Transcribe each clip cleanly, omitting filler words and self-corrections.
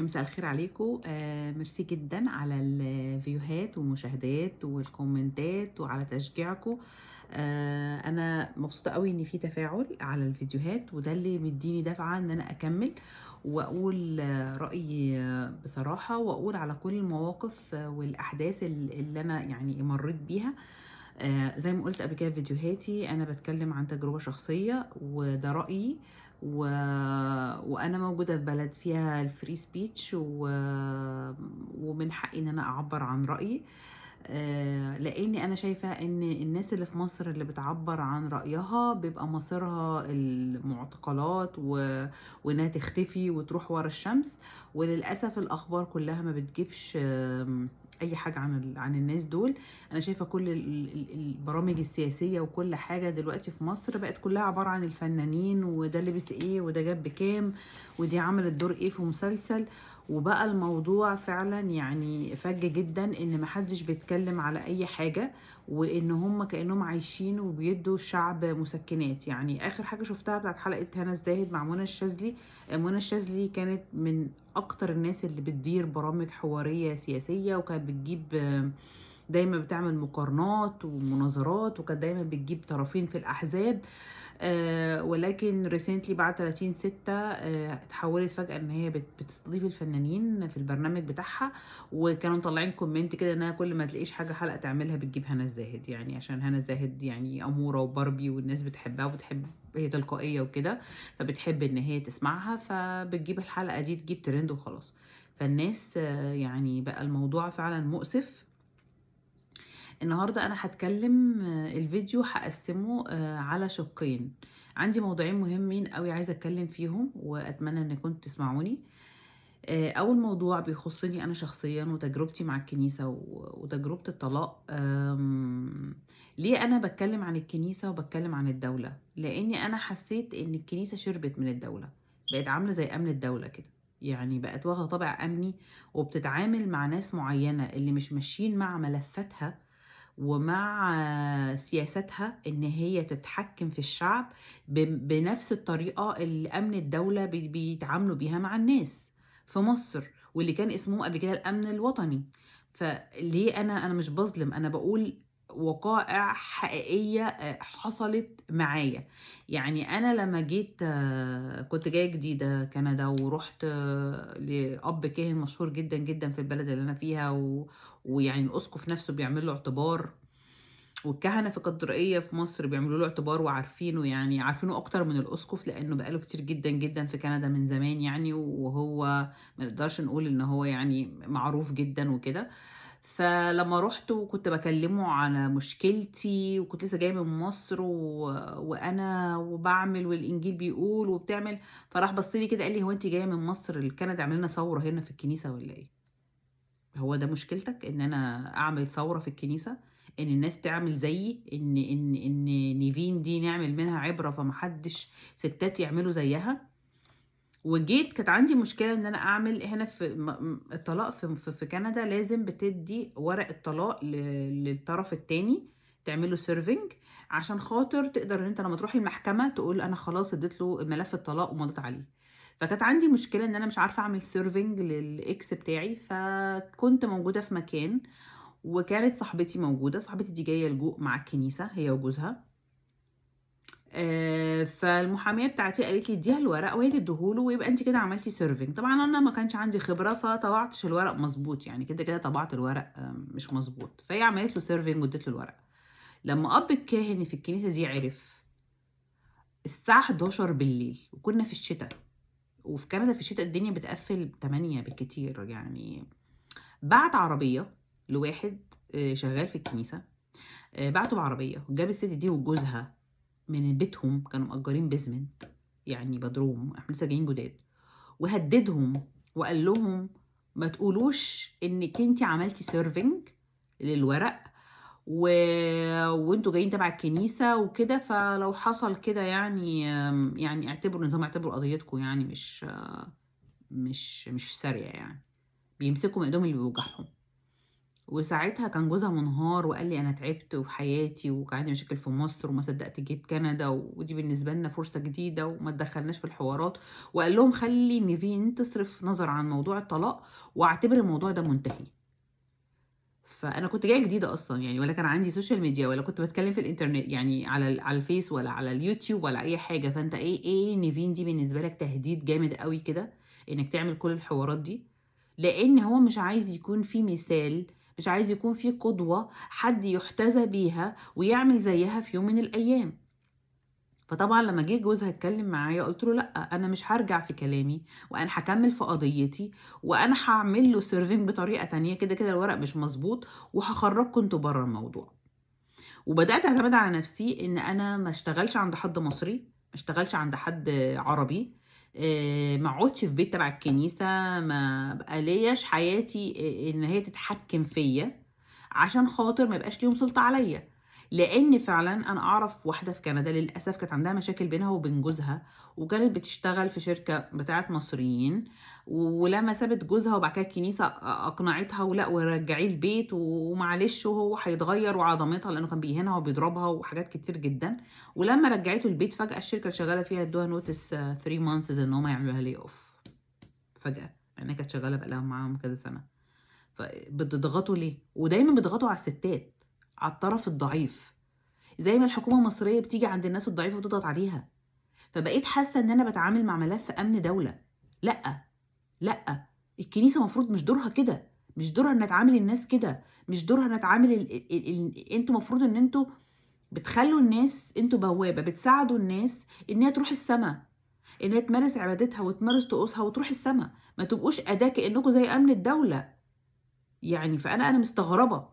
مساء الخير عليكم. ميرسي جدا على الفيوهات والمشاهدات والكومنتات وعلى تشجيعكم. انا مبسوطه قوي ان في تفاعل على الفيديوهات، وده اللي مديني دفعه ان انا اكمل واقول رايي بصراحه، واقول على كل المواقف والاحداث اللي انا يعني مريت بيها. زي ما قلت قبل كده في فيديوهاتي، انا بتكلم عن تجربة شخصية وده رأيي و... وانا موجودة في بلد فيها الفري سبيتش ومن حقي ان انا اعبر عن رأيي. لاني انا شايفة ان الناس اللي في مصر اللي بتعبر عن رأيها بيبقى مصيرها المعتقلات وانها تختفي وتروح ورا الشمس. وللأسف الأخبار كلها ما بتجيبش أي حاجة عن الناس دول. انا شايفه كل البرامج السياسيه وكل حاجه دلوقتي في مصر بقت كلها عباره عن الفنانين، وده لبس ايه وده جاب بكام ودي عملت دور ايه في مسلسل. وبقى الموضوع فعلا يعني فج جدا ان محدش بيتكلم على اي حاجه، وان هم كانهم عايشين وبيدوا الشعب مسكنات. يعني اخر حاجه شفتها بتاعت حلقه هنا الزاهد مع منى الشاذلي. منى الشاذلي كانت من اكتر الناس اللي بتدير برامج حواريه سياسيه، وكانت بتجيب دايما بتعمل مقارنات ومناظرات، وكانت دايما بتجيب طرفين في الأحزاب. ولكن ريسنتلي بعد 30/6 اتحولت فجأة ان هي بتستضيف الفنانين في البرنامج بتاعها. وكانوا مطلعين كومنت كده انها كل ما تلاقيش حاجة حلقة تعملها بتجيب هنا الزاهد، يعني عشان هنا الزاهد يعني أمورة وباربي والناس بتحبها وبتحب، هي تلقائية وكده، فبتحب ان هي تسمعها، فبتجيب الحلقة دي تجيب ترند وخلاص. فالناس يعني بقى الموضوع فعلا مؤسف. النهاردة أنا هتكلم، الفيديو هقسمه على شقين. عندي موضوعين مهمين قوي عايزة أتكلم فيهم، وأتمنى أن كنتوا تسمعوني. أول موضوع بيخصني أنا شخصيا وتجربتي مع الكنيسة وتجربة الطلاق. ليه أنا بتكلم عن الكنيسة وبتكلم عن الدولة؟ لأني أنا حسيت أن الكنيسة شربت من الدولة، بقت عاملة زي أمن الدولة كده. يعني بقت واخدة طابع أمني، وبتتعامل مع ناس معينة اللي مش ماشيين مع ملفاتها ومع سياستها ان هي تتحكم في الشعب بنفس الطريقة اللي امن الدولة بيتعاملوا بيها مع الناس في مصر، واللي كان اسمهم قبل كده الامن الوطني. فليه انا مش بظلم، انا بقول وقائع حقيقية حصلت معايا. يعني انا لما جيت، كنت جاية جديدة كندا، ورحت لأب كاهن مشهور جدا جدا في البلد اللي انا فيها، ويعني الاسقف نفسه بيعمل له اعتبار، والكهنه في القدريه في مصر بيعملوا له اعتبار وعارفينه، يعني عارفينه اكتر من الاسقف لانه بقاله كتير جدا جدا في كندا من زمان يعني. وهو ما نقدرش نقول ان هو يعني معروف جدا وكده. فلما رحت وكنت بكلمه على مشكلتي، وكنت لسه جايه من مصر وانا وبعمل والانجيل بيقول وبتعمل، فراح بص لي كده قال لي: هو انت جايه من مصر لكندا عملنا لنا ثوره هنا في الكنيسه ولا ايه؟ هو ده مشكلتك ان انا اعمل ثورة في الكنيسة؟ ان الناس تعمل زيي، ان نيفين دي نعمل منها عبرة فمحدش ستات يعملوا زيها؟ وجيت كانت عندي مشكلة ان انا اعمل هنا في الطلاق في كندا لازم بتدي ورق الطلاق للطرف التاني، تعمله سيرفنج عشان خاطر تقدر ان انت لما تروح المحكمة تقول انا خلاص اديت له ملف الطلاق ومضيت عليه. فكانت عندي مشكلة ان انا مش عارفة اعمل سيرفنج للاكس بتاعي. فكنت موجودة في مكان، وكانت صاحبتي موجودة، صاحبتي دي جاية لجوء مع الكنيسة هي وجوزها. فالمحاميه بتاعتي قالت لي اديها الورق وهي تديهوله، ويبقى انت كده عملتي سيرفنج. طبعا انا ما كانش عندي خبره فطبعتش الورق مظبوط، يعني كده كده طبعت الورق مش مظبوط. فهي عملت له سيرفنج واديت له الورق. لما اب الكاهن في الكنيسه دي عرف الساعه 11 بالليل، وكنا في الشتاء، وفي كندا في الشتاء الدنيا بتقفل 8 بالكتير يعني، بعت عربيه لواحد شغال في الكنيسه. بعته بعربيه وجاب الست دي وجوزها من بيتهم، كانوا مأجرين بيزمنت يعني بدروم، احنا لسه جايين جداد، وهددهم وقال لهم ما تقولوش انك انت عملتي سيرفنج للورق و... وانتوا جايين تبع الكنيسة وكده، فلو حصل كده يعني يعني اعتبروا نظام، اعتبروا قضيتكم يعني مش سارية يعني، بيمسكوا من ايدهم اللي بيوجعهم. وساعتها كان جوزها منهار وقال لي: "أنا تعبت وفي حياتي وكان عندي مشاكل في مصر وما صدّقت جيت كندا ودي بالنسبة لنا فرصة جديدة وما تدخّلناش في الحوارات." وقال لهم: "خلّي نيفين تصرف نظر عن موضوع الطلاق واعتبر الموضوع ده منتهي." فأنا كنت جاية جديدة أصلًا يعني، ولا كان عندي social media ولا كنت باتكلم في الإنترنت يعني على الفيس ولا على اليوتيوب ولا أي حاجة. فأنت إيه نيفين دي بالنسبة لك تهديد جامد أوي كده إنك تعمل كل الحوارات دي؟ لإن هو مش عايز يكون في مثال، مش عايز يكون في قدوة حد يُحتذى بيها ويعمل زيها في يوم من الأيام. فطبعًا لمّا جه جوزها اتكلم معايا قُلت له: "لأ، أنا مش هارجع في كلامي، وأنا هاكمّل في قضيتي، وأنا هاعمل له serving بطريقة تانية، كده الورق مش مضبوط، وهاخرّجكم أنتم برّه الموضوع." وبدأت أعتمد على نفسي إن أنا ما اشتغلش عند حد مصري، ما اشتغلش عند حد عربي، ما اقعدش في بيت تبع الكنيسة، ما ابقى لياش حياتي إن هي تتحكم فيّا، عشان خاطر ما يبقاش ليهم سُلطة عليّا. لإن فعلًا أنا أعرف واحدة في كندا للأسف كانت عندها مشاكل بينها وبين جوزها، وكانت بتشتغل في شركة بتاعة مصريين، ولمّا سابت جوزها وبعد كده الكنيسة أقنعتها ولأ ورجّعيه البيت ومعلش وهو هيتغيّر وعلى ضمانتها لإنه كان بيهينها وبيضربها وحاجات كتير جدًا. ولمّا رجّعته البيت فجأة الشركة اللي شغّالة فيها ادّوها notice 3 months إن هم يعملوا لها lay off فجأة، مع إنها كانت شغّالة بقى لها معاهم كذا سَنة. فبتضغطوا ليه؟ ودايمًا بيضغطوا على الستات، على الطرف الضعيف، زي ما الحكومة المصرية بتيجي عند الناس الضعيفة وتضغط عليها. فبقيت حاسة إن أنا باتعامل مع ملف أمن دولة. لأ، لأ، الكنيسة المفروض مش دورها كده، مش دورها إنها تعامل الناس كده، مش دورها إنها تعامل أنتم المفروض إن أنتم بتخلّوا الناس، أنتم بوابة بتساعدوا الناس إن هي تروح السما، إن هي تمارس عبادتها وتمارس طقوسها وتروح السما، ما تبقوش أداة كأنكم زي أمن الدولة. يعني فأنا مستغربة.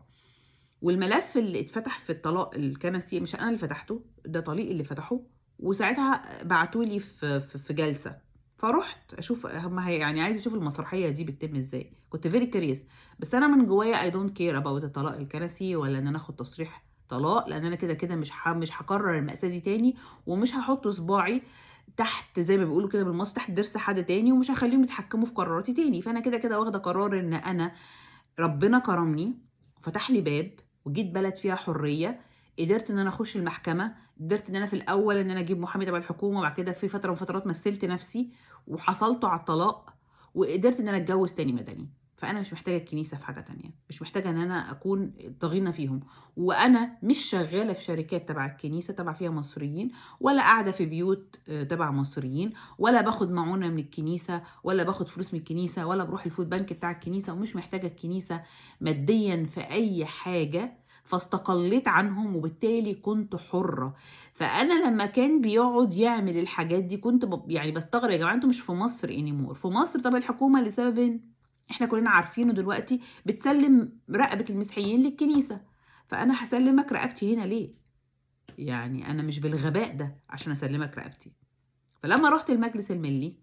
والملف اللي اتفتح في الطلاق الكنسي مش أنا اللي فتحته، ده طليقي اللي فتحه، وساعتها بعتوا لي في جلسة. فرُحت أشوف يعني عايزة أشوف المسرحية دي بتتم إزاي، كنت very curious. بس أنا من جوايا I don't care about الطلاق الكنسي ولا إن أنا آخد تصريح طلاق، لإن أنا كده مش هاكرر المأساة دي تاني، ومش هاحط صباعي تحت زي ما بيقولوا كده بالمصري تحت ضرس حد تاني، ومش هاخلّيهم يتحكموا في قراراتي تاني. فأنا كده واخدة قرار إن أنا ربنا كرمني وفتح لي باب وجيت بلد فيها حرية، قدرت إن أنا أخُش المحكمة، قدرت إن أنا في الأول إن أنا أجيب محامي تبع الحكومة، وبعد كده في فترة من الفترات مثّلت نَفْسي وحصلت على الطلاق، وقدرت إن أنا أتجوّز تاني مدني. فأنا مش محتاجة الكنيسة في حاجة تانية، مش محتاجة إن أنا أكون ضغينة فيهم. وأنا مش شغّالة في شركات تبع الكنيسة تبع فيها مصريين، ولا قاعدة في بيوت تبع مصريين، ولا باخُد معونة من الكنيسة، ولا باخُد فلوس من الكنيسة، ولا باروح الfood bank بتاع الكنيسة، ومش محتاجة الكنيسة ماديًا في أي حاجة. فاستقليت عنهم وبالتالي كنت حُرة. فأنا لمّا كان بيقعد يعمل الحاجات دي كنت يعني باستغرب، يا جماعة أنتم مش في مصر anymore. في مصر طَب الحكومة لسببٍ إحنا كلنا عارفينه دلوقتي بتسلِّم رقبة المسيحيين للكنيسة، فأنا هاسلِّمك رقبتي هنا ليه؟ يعني أنا مش بالغباء ده عشان أسلِّمك رقبتي. فلمّا رُحت المجلس الملّي،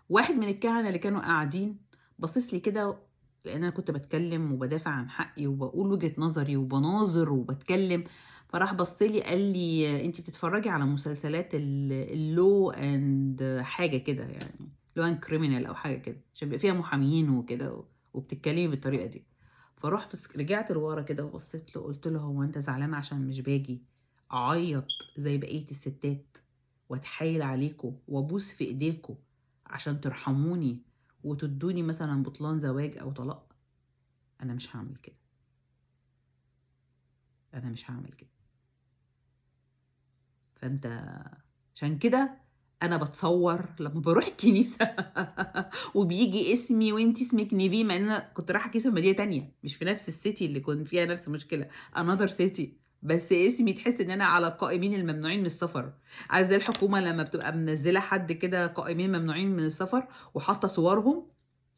واحد من الكهنة اللي كانوا قاعدين باصص لي كده، لإن أنا كنت باتكلم وبادافع عن حقي وباقول وجهة نظري وباناظر وباتكلم. فراح بَص لي قال لي: "أنتِ بتتفرجي على مسلسلات الlaw and حاجة كده يعني law and criminal أو حاجة كده، عشان بيبقى فيها محاميين وكده وبتتكلمي بالطريقة دي." فرُحت رجعت لورا كده وبصيت له قُلت له: "هو أنت زعلان عشان مش باجي أعيّط زي بقية الستات وأتحايل عليكم وأبوس في إيديكم عشان ترحموني وتدّوني مثلًا بطلان زواج أو طلاق؟ أنا مش هاعمل كده، أنا مش هاعمل كده." فأنت عشان كده أنا باتصوّر لمّا باروح الكنيسة وبييجي اسمي وأنتِ اسمِك نيفين، مع إن أنا كنت رايحة كنيسة في مدينة تانية، مش في نفس الcity اللي كنت فيها نفس المشكلة another city. بس اسمي تحس إن أنا على القائمين الممنوعين من السفر. عارف زي الحكومة لمّا بتبقى منزّلة حد كده قائمين ممنوعين من السفر وحاطة صورهم،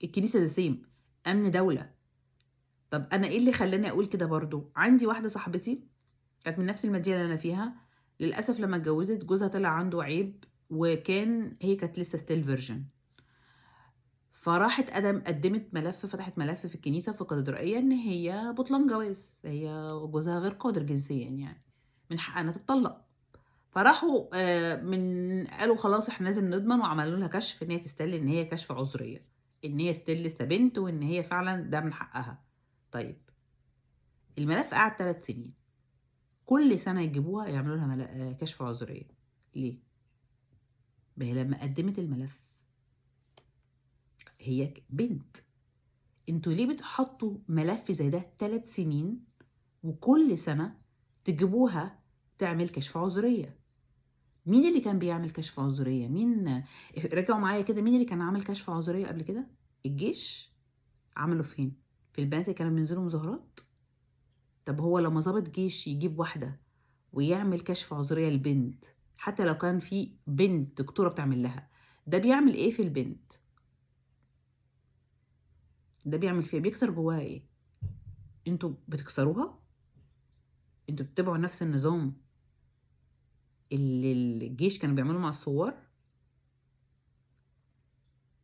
الكنيسة the same أمن دولة. طب أنا إيه اللي خلّاني أقول كده برضه؟ عندي واحدة صاحبتي كانت من نفس المدينة اللي أنا فيها، للأسف لمّا اتجوّزت جوزها طلع عنده عيب هي كانت لسه still virgin. فراحت قدّمت ملف، فتحت ملف في الكنيسة في الكاتدرائية إن هي بطلان جواز، هي جوزها غير قادر جنسيًا يعني، من حقها إنها تتطلّق. فراحوا قالوا خلاص إحنا لازم نضمن وعملوا لها كشف إن هي تستاهل، إن هي كشف عذرية، إن هي still لسه بنت وإن هي فعلًا ده من حقها. طيب الملف قعد 3 سنين، كل سنة يجيبوها يعملوا لها كشف عذرية. ليه؟ ما هي لما قدمت الملف هي بنت، انتوا ليه بتحطوا ملف زي ده 3 سنين وكل سنة تجيبوها تعمل كشف عذرية؟ مين اللي كان بيعمل كشف عذرية؟ مين؟ رجعوا معايا كده، مين اللي كان عامل كشف عذرية قبل كده؟ الجيش. عملوا فين؟ في البنات اللي كانوا بينزلوا مظاهرات؟ طب هو لما ضابط جيش يجيب واحدة ويعمل كشف عذرية للبنت، حتى لو كان في بنت دكتورة بتعمل لها، ده بيعمل ايه في البنت؟ ده بيعمل فيها، بيكسر جواها ايه؟ انتوا بتكسروها؟ انتوا بتتبعوا نفس النظام اللي الجيش كانوا بيعملوا مع الثوار؟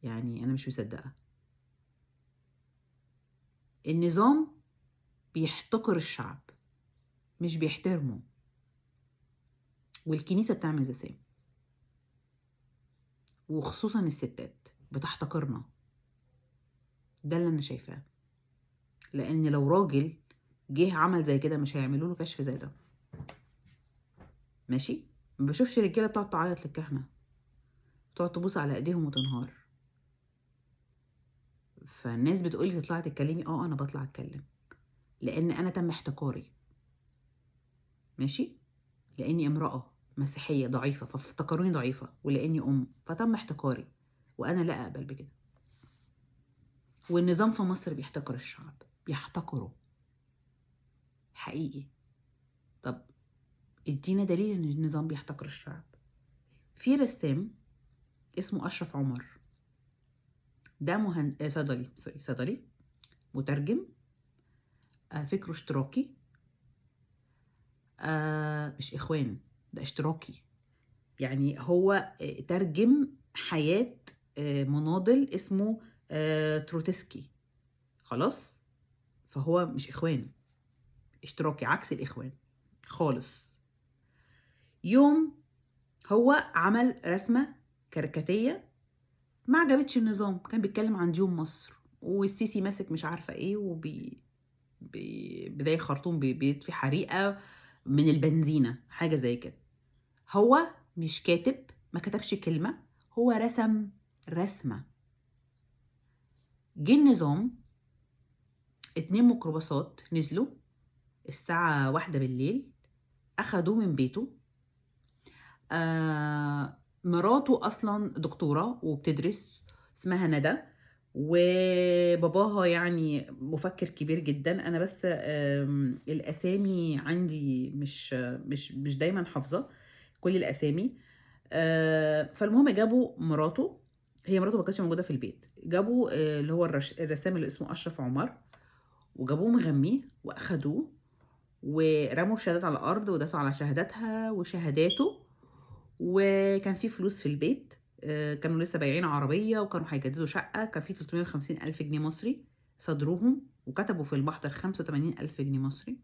يعني انا مش مصدقة. النظام بيحتقر الشعب مش بيحترمه، والكنيسة بتعمل زي سام، وخصوصا الستات بتحتقرنا. ده اللي انا شايفاه، لان لو راجل جه عمل زي كده مش هيعملوا له كشف زي ده. ماشي؟ ما بشوفش رجاله بتقعد تعيط للكهنه، تقعد تبوس على ايديهم وتنهار. فالناس بتقولي تطلعي تتكلمي، انا بطلع اتكلم لان انا تم احتقاري. ماشي؟ لاني امراه مسيحيه ضعيفه فافتكروني ضعيفه، ولاني فتم احتقاري، وانا لا اقبل بكده. والنظام في مصر بيحتقر الشعب، بيحتقره حقيقي. طب ادينا دليل ان النظام بيحتقر الشعب. في رسام اسمه اشرف عمر، ده صيدلي مترجم، فكره اشتراكي، مش اخوان، ده اشتراكي. يعني هو ترجم حياة مناضل اسمه تروتسكي. خلاص؟ فهو مش اخوان، اشتراكي عكس الاخوان خالص. يوم هو عمل رسمة كاريكاتية ما عجبتش النظام، كان بيتكلم عن ديون مصر والسيسي ماسك مش عارفة ايه بداية خرطوم بيطفي حريقة من البنزينة، حاجة زي كده. هو مش كاتب، ما كتبش كلمة، هو رسم رسمة. جه النظام 2 ميكروباصات نزلوا الساعة 1 بالليل، أخدوه من بيته. مراته أصلا دكتورة وبتدرس، اسمها ندى، وباباها يعني مفكر كبير جدا. أنا بس الأسامي عندي مش دايما حافظة كل الأسامي. فالمهم جابوا مراته، هي مراته ما كانتش موجودة في البيت، جابوا اللي هو الرسام اللي اسمه أشرف عمر، وجابوه مغميه وأخدوه ورموا الشهادات على الأرض وداسوا على شهاداتها وشهاداته. وكان في فلوس في البيت، كانوا لسه بايعين عربية وكانوا هيجددوا شقة، كان في 350,000 جنيه مصري صدروهم، وكتبوا في المحضر 85,000 جنيه مصري.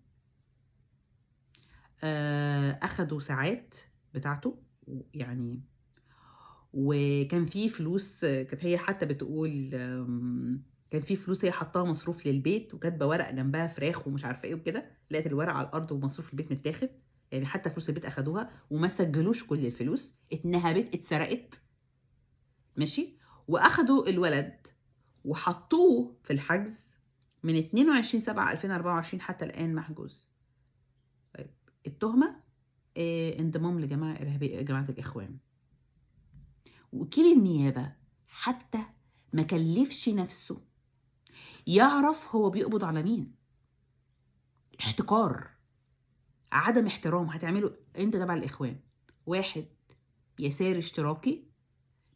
أخدوا ساعات بتاعته يعني، وكان في فلوس، كانت هي حتى بتقول كان في فلوس هي حطاها مصروف للبيت، وكاتبه ورق جنبها فراخ ومش عارفه ايه وكده، لقيت الورق على الارض ومصروف البيت متاخد. يعني حتى فلوس البيت اخدوها وما سجلوش كل الفلوس، اتنهبت اتسرقت. ماشي؟ واخدوا الولد وحطوه في الحجز من 22/7/2024 حتى الان محجوز. طيب التهمه انضمام لجماعه ارهابيه، جماعه الاخوان. وكيل النيابه حتى ما كلفش نفسه يعرف هو بيقبض على مين. احتقار، عدم احترام. هتعمله انت تبع الاخوان، واحد يساري اشتراكي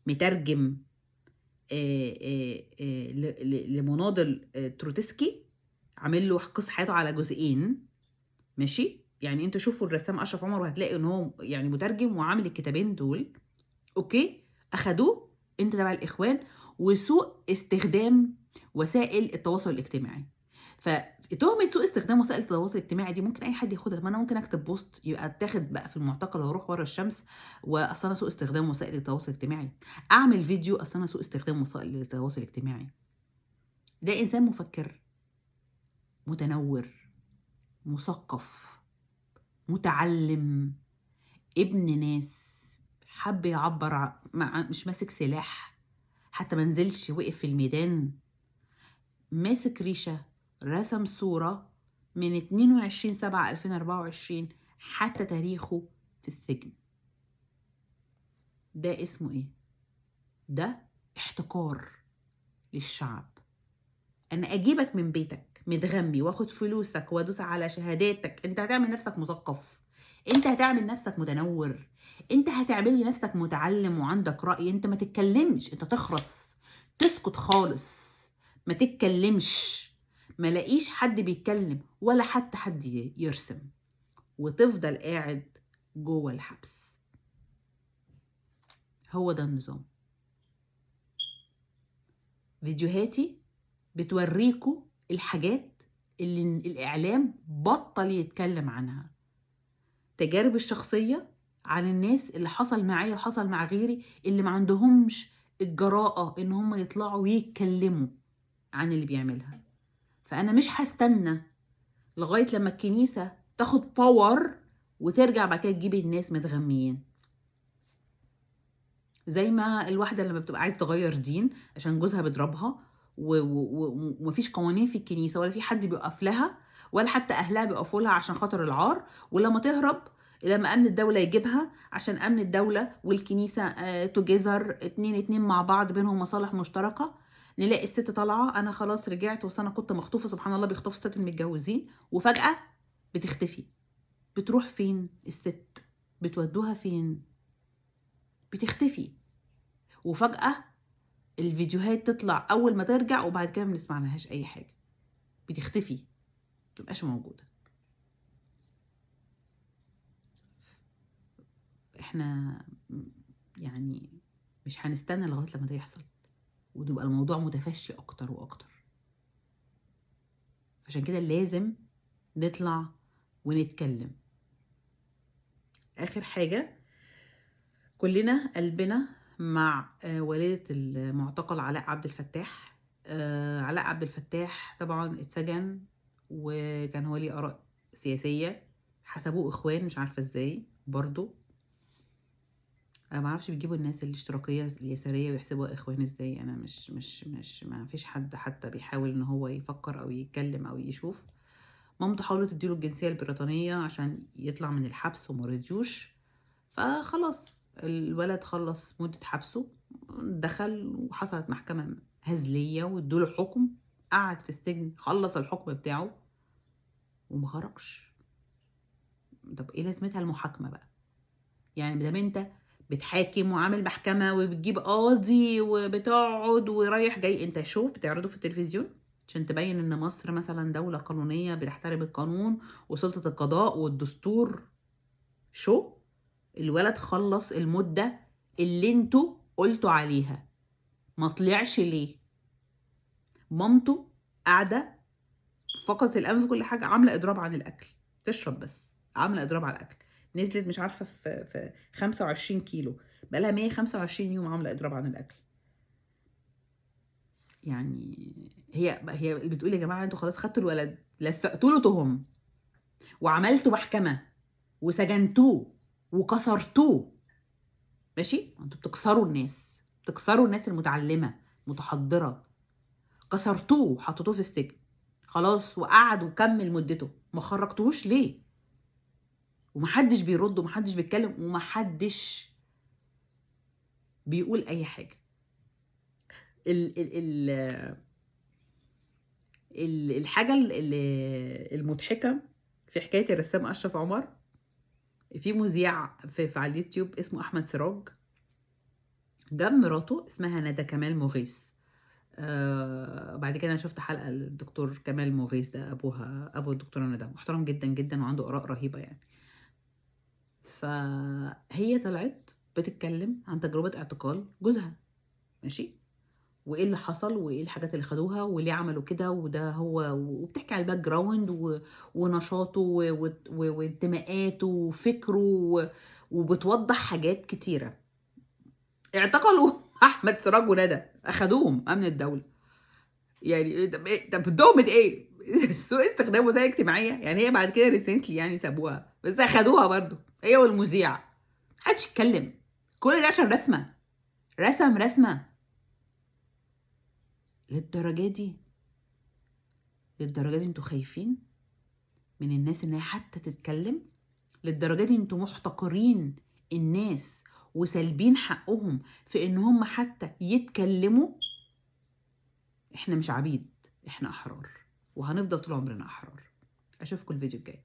مترجم لمناضل تروتسكي، عامل له قصة حياته على جزئين. ماشي؟ يعني انتوا شوفوا الرسام اشرف عمر وهتلاقي ان هو يعني مترجم وعامل الكتابين دول. اوكي؟ اخدوه انت تبع الاخوان، وسوء استخدام وسائل التواصل الاجتماعي. فتهمة سوء استخدام وسائل التواصل الاجتماعي دي ممكن اي حد ياخدها. طب انا ممكن اكتب بوست يبقى اتاخد بقى في المعتقل واروح ورا الشمس، واصل انا سوء استخدام وسائل التواصل الاجتماعي. اعمل فيديو اصل انا سوء استخدام وسائل التواصل الاجتماعي. ده انسان مفكر متنور، مثقف، متعلم، ابن ناس، حب يعبر مش ماسك سلاح، حتى منزلش وقف في الميدان، ماسك ريشة، رسم صورة من 22/7/2024 حتى تاريخه في السجن. ده اسمه ايه؟ ده احتكار للشعب. انا اجيبك من بيتك متغمي واخد فلوسك وادوس على شهاداتك، انت هتعمل نفسك مثقف، انت هتعمل نفسك متنور، انت هتعمل لي نفسك متعلم وعندك رأي، انت ما تتكلمش، انت تخرس، تسكت خالص، ما تتكلمش، ما لاقيش حد بيتكلم ولا حتى حد يرسم، وتفضل قاعد جوه الحبس. هو ده النظام. فيديوهاتي بتوريكوا الحاجات اللي الإعلام بطل يتكلم عنها، تجارب الشخصية عن الناس اللي حصل معايا وحصل مع غيري، اللي ما عندهمش الجراءة ان هم يطلعوا ويتكلموا عن اللي بيعملها. فأنا مش هستنى لغاية لما الكنيسة تاخد باور وترجع بعد كده تجيب الناس متغميين، زي ما الواحدة لما بتبقى عايز تغير دين عشان جوزها بيضربها ومفيش قوانين في الكنيسة ولا في حد بيقف لها ولا حتى أهلها بيقفوا لها عشان خاطر العار، ولما تهرب لما أمن الدولة يجيبها عشان أمن الدولة والكنيسة توجيزر اتنين مع بعض بينهم مصالح مشتركة، نلاقي الست طالعة أنا خلاص رجعت أنا كنت مخطوفة. سبحان الله، بيخطفوا ستات المتجوزين وفجأة بتختفي. بتروح فين الست؟ بتودوها فين؟ بتختفي. وفجأة الفيديوهات تطلع أول ما ترجع وبعد كده ما بنسمع لهاش أي حاجة، بتختفي، متبقاش موجودة. احنا يعني مش هنستنى لغاية لما ده يحصل وتبقى الموضوع متفشي أكتر وأكتر. عشان كده لازم نطلع ونتكلم. آخر حاجة، كلنا قلبنا مع والدة المعتقل علاء عبد الفتاح. علاء عبد الفتاح طبعا اتسجن وكان هو ليه آراء سياسية، حسبوه إخوان، مش عارفة ازاي برضو. انا معرفش بيجيبوا الناس الاشتراكية اليسارية ويحسبوها إخوان ازاي. انا مش ما فيش حد حتى بيحاول ان هو يفكر او يتكلم او يشوف. مامته حاولت تديله الجنسية البريطانية عشان يطلع من الحبس وما رضيوش، فخلاص الولد خلص مدة حبسه، دخل وحصلت محكمة هزلية وادوله حكم، قعد في السجن، خلص الحكم بتاعه وما خرجش. طب ايه لازمتها المحاكمة بقى؟ يعني بدل انت بتحاكم وعامل محكمة وبتجيب قاضي وبتقعد ورايح جاي، انت شو بتعرضه في التلفزيون عشان تبين ان مصر مثلا دولة قانونية بتحترم القانون وسلطة القضاء والدستور. شو الولد خلص المدة اللي انتوا قلتوا عليها، ما طلعش ليه؟ مامته قاعدة فقدت الأنف كل حاجة، عاملة إضراب عن الأكل، تشرب بس، عاملة إضراب على الأكل، نزلت مش عارفة في 25 كيلو، بقالها 125 يوم عاملة إضراب عن الأكل. يعني هي بتقول يا جماعة انتوا خلاص خدتوا الولد لفقتوا له تهم وعملتوا محكمة وسجنتوه وكسرتوه، ماشي؟ انتوا بتكسروا الناس، بتكسروا الناس المتعلمة المتحضرة، كسرتوه وحطيتوه في السجن خلاص وقعد وكمل مدته، ما خرجتوهوش ليه؟ ومحدش بيرد ومحدش بيتكلم ومحدش بيقول اي حاجة. ال ال ال الحاجة المضحكة في حكاية الرسام أشرف عمر، في مذيع على اليوتيوب اسمه أحمد سراج، جاب مراته اسمها ندى كمال مغيث. بعد كده انا شفت حلقه للدكتور كمال مغيث، ده ابو الدكتوره ندى، محترم جدا جدا وعنده اراء رهيبه يعني. فهي طلعت بتتكلم عن تجربه اعتقال جوزها، ماشي، وايه اللي حصل وايه الحاجات اللي خدوها وليه عملوا كده، وده هو، وبتحكي على الباك جراوند ونشاطه وانتماءاته وفكره وبتوضح حاجات كتيره. اعتقلوا احمد سراج وندى، اخدوهم امن الدوله. يعني طب بدهم ايه؟ سوء استخدام وسائل اجتماعيه. يعني هي بعد كده ريسنتلي يعني سابوها، بس اخدوها برضو هي والمذيع. محدش يتكلم. كل ده عشان رسمه. رسمه للدرجه دي. للدرجه دي انتوا خايفين من الناس ان هي حتى تتكلم؟ للدرجه دي انتوا محتقرين الناس وسالبين حقهم في ان هم حتى يتكلموا؟ احنا مش عبيد، احنا احرار، وهنفضل طول عمرنا احرار. اشوفكم الفيديو الجاي.